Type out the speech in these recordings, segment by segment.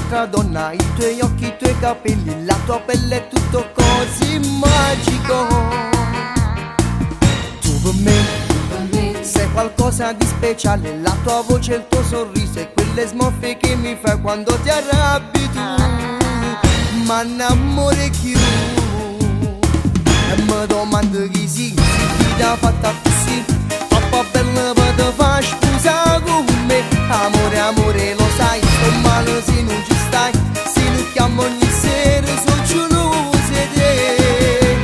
un'altra donna, i tuoi occhi, i tuoi capelli, la tua pelle è tutto così magico. Tu per me sei qualcosa di speciale, la tua voce, il tuo sorriso e quelle smorfie che mi fai quando ti arrabbi tu. Ma innamore più e mi domando chi si ti ha fatta così. Papà bella per te fa scusa con me. Amore, amore, lo sai, sto male se non ci stai. Se non chiamo ogni sera sono gelosa di te.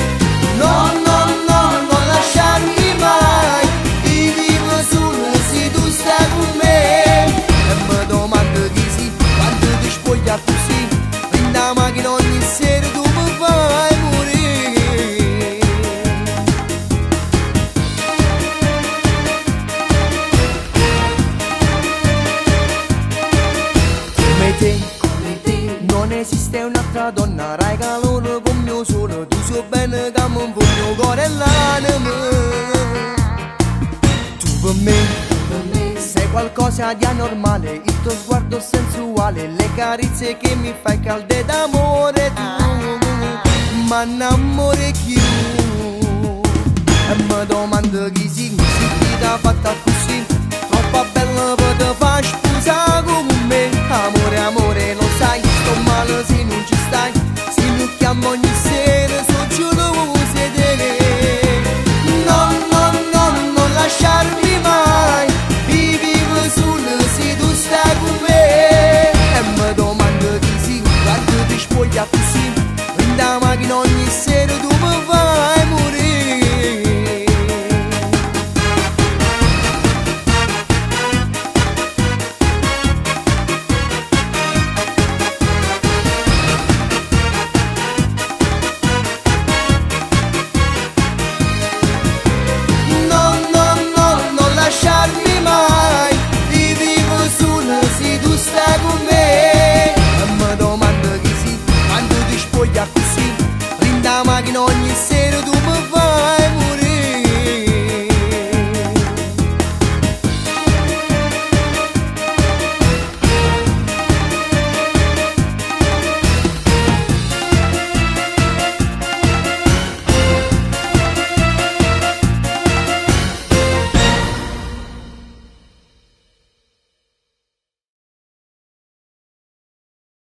No, no, no, non lasciarmi mai. Io vivo solo se tu stai con me. E mi domando chi si quando ti spoglia così. Prenda macchina ogni sera tu mi fai morire. Come te non esiste un'altra donna, rai calore con mio sole. Tu so bene che mi voglio cuore e l'anima. Tu per me sei qualcosa di anormale, il tuo sguardo sensuale, le carezze che mi fai calde d'amore tu. Ma innamore più e mi domando chi si